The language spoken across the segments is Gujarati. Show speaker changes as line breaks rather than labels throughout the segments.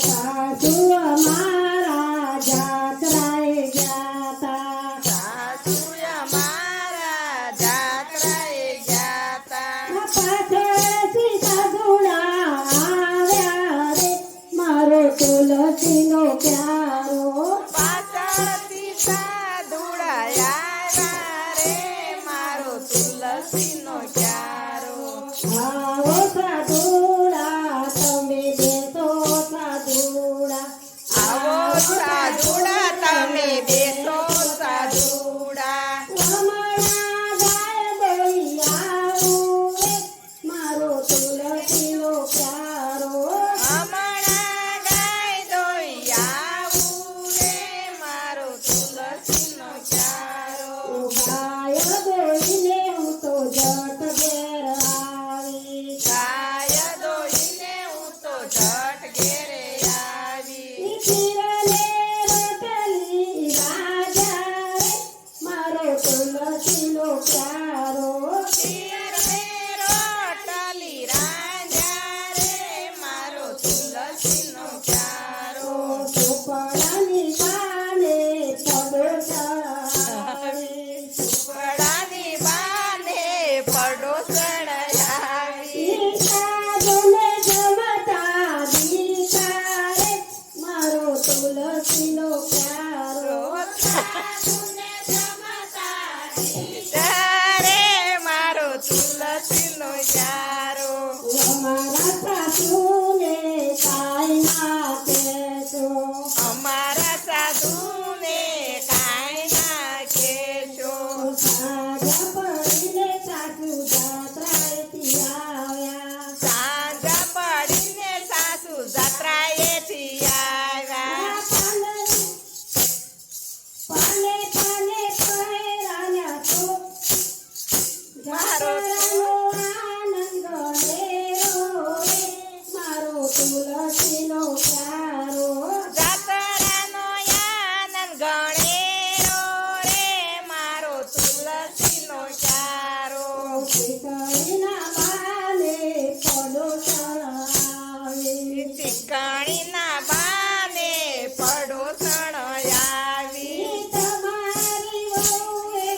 સાસુ અમારા જાત્રાએ જાતા
સાસુ અમારા જાત્રાએ જાતા
પાછળથી સાધુડા આવ્યા રે મારો તુલસીનો પ્યારો
પાછળથી સાધુડા આવ્યા રે મારો તુલસીનો ક્યારો
આવો સાધુડા તમે બેસો સાધુડા
આવો સાધુડા તમે બેસો સાધુડા
રમણા ગાય દઈ આવું રે મારો તુલસીનો પ્યારો
હમણાં ગાય દોઈ આવું રે મારો તુલસીનો ક્યારો
ગાય દોઈને હું તો જટ ઘેર આવી
ગાય દોઈને હું તો ઝટ ઘેરે આવી
ખીરને રોટલી રાજા રે મારો તુલસીનો પ્યારો
ખીરને રોટલી રાજા રે મારો તુલસીનો ક્યારો
ચોપડાની પાને પડોસળી
સુપડાની બાને પડોસણ આવી
સાધુને જમતા દીતા રે મારો તુલસીનો પ્યારો
સાધુને જમતા દીધા રે મારો તુલસીનો ક્યારો
અમારા સાસુને કાંઈ ના કહેશો
અમારા સાધુને કાંઈ ના કહેશો
સાંજ પડીને સાસુ જાત્રાએથી આવ્યા
સાંજ પડીને સાસુ જાત્રાએથી આવ્યા
પાને પાને પહેરાવ્યા તો
મારો
જાત્રાનો આનંદ લેરો રે મારો તુલસીનો પ્યારો
જાત્રાનો આનંદ ગણેરો રે મારો તુલસીનો ક્યારો
શીતળીના બાને પડોસણ આવે
ચીકણીના બાને પડોસણ આવી
તમારી વહુએ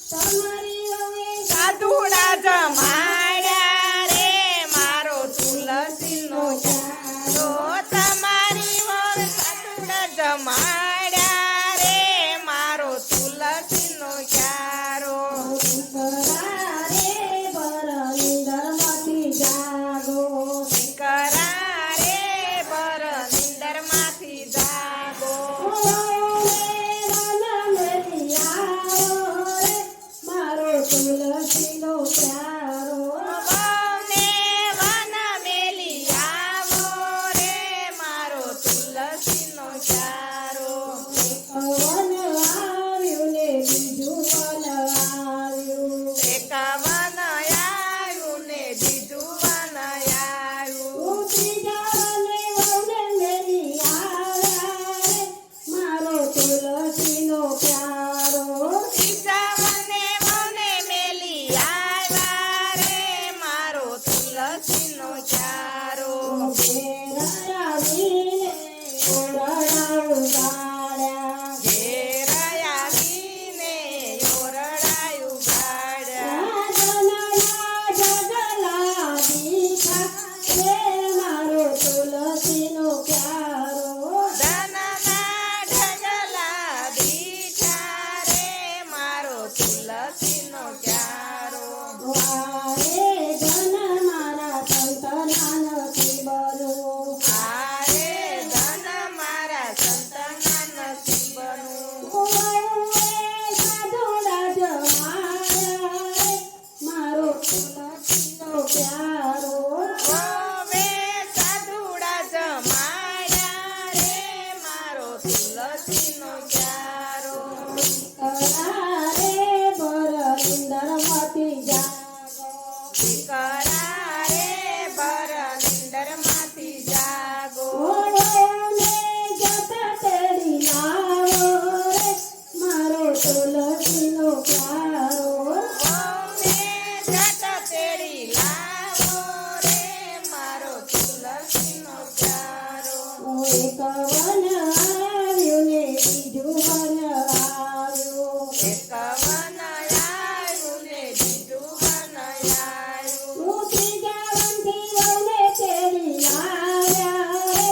તમારી વહુએ
સાધુડા જમાડ્યા રે મારો તુલસીનો ક્યારો તમારી વહુ સાધુડા જમાડ્યા રે મારો તુલસીનો ક્યારો
કરારે બરંદરમાંથી જાગો
કરારે બર નિંદરમાંથી જાગો
મારો તુલસીનો પ્યારો
વહુને વન મેલી આવો રે મારો તુલસીનો ક્યારો
વન આવ્યું ને બીજું વન આવ્યું
એક વન આવ્યું ને બીજું વન આવ્યું
ત્રીજા વને વહુને મેલી આવ્યા રે મારો તુલસીનો પ્યારો
ત્રીજા વને વહુને મેલી આવ્યા રે મારો તુલસીનો ક્યારો
ઘેર આવીને ઓરડાયું ગાળ્યા
ઘેર આવીને ઓરડાયું ગાડ્યા
જગલા દીઠા રે મારો તુલસીનો પ્યારો
ધનના ઢગલા દીઠા રે મારો તુલસીનો ક્યારો
વારે જન મારા સંતના નથી બનો
આરે
એક વન આવ્યું ને બીજું વન આવ્યું
એક વન આવ્યું ને બીજું વન આવ્યું.
ત્રીજા વનથી વહુને તેડી લાવ્યા રે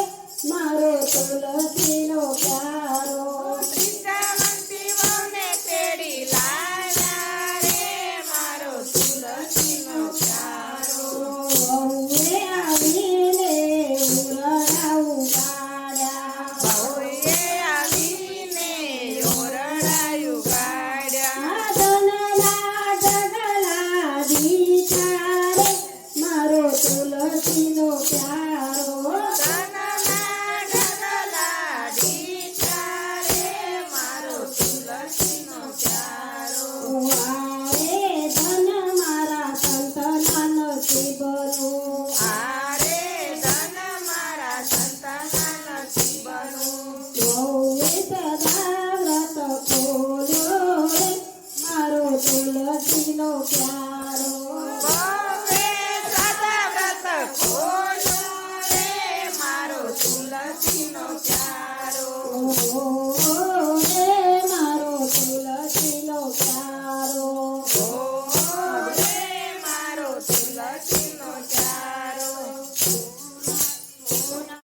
મારો તુલસીનો પ્યારો
ત્રીજા વનથી વહુને તેડી લાવ્યા રે મારો તુલસીનો પ્યારો.
વહુએ આવીને ઉરણા ઉગાડ્યા
વહુએ આવીને ઓરડા ઉગાડ્યા.
આ ધનના ઢગલા દીઠા રે મારો તુલસીનો પ્યારો
ધનના ઢગલા દીઠા રે મારો તુલસીનો પ્યારો.
આરે ધન મારા સંતના નસીબનું
આરે ધન મારા સંતના નસીબનું.
વહુએ સદા વ્રત ખોલ્યો રે મારો તુલસીનો પ્યારો
બહુએ સદા વ્રત ખોલ્યો રે મારો તુલસીનો પ્યારો.
રે મારો તુલસીનો પ્યારો
ઓ રે મારો તુલસીનો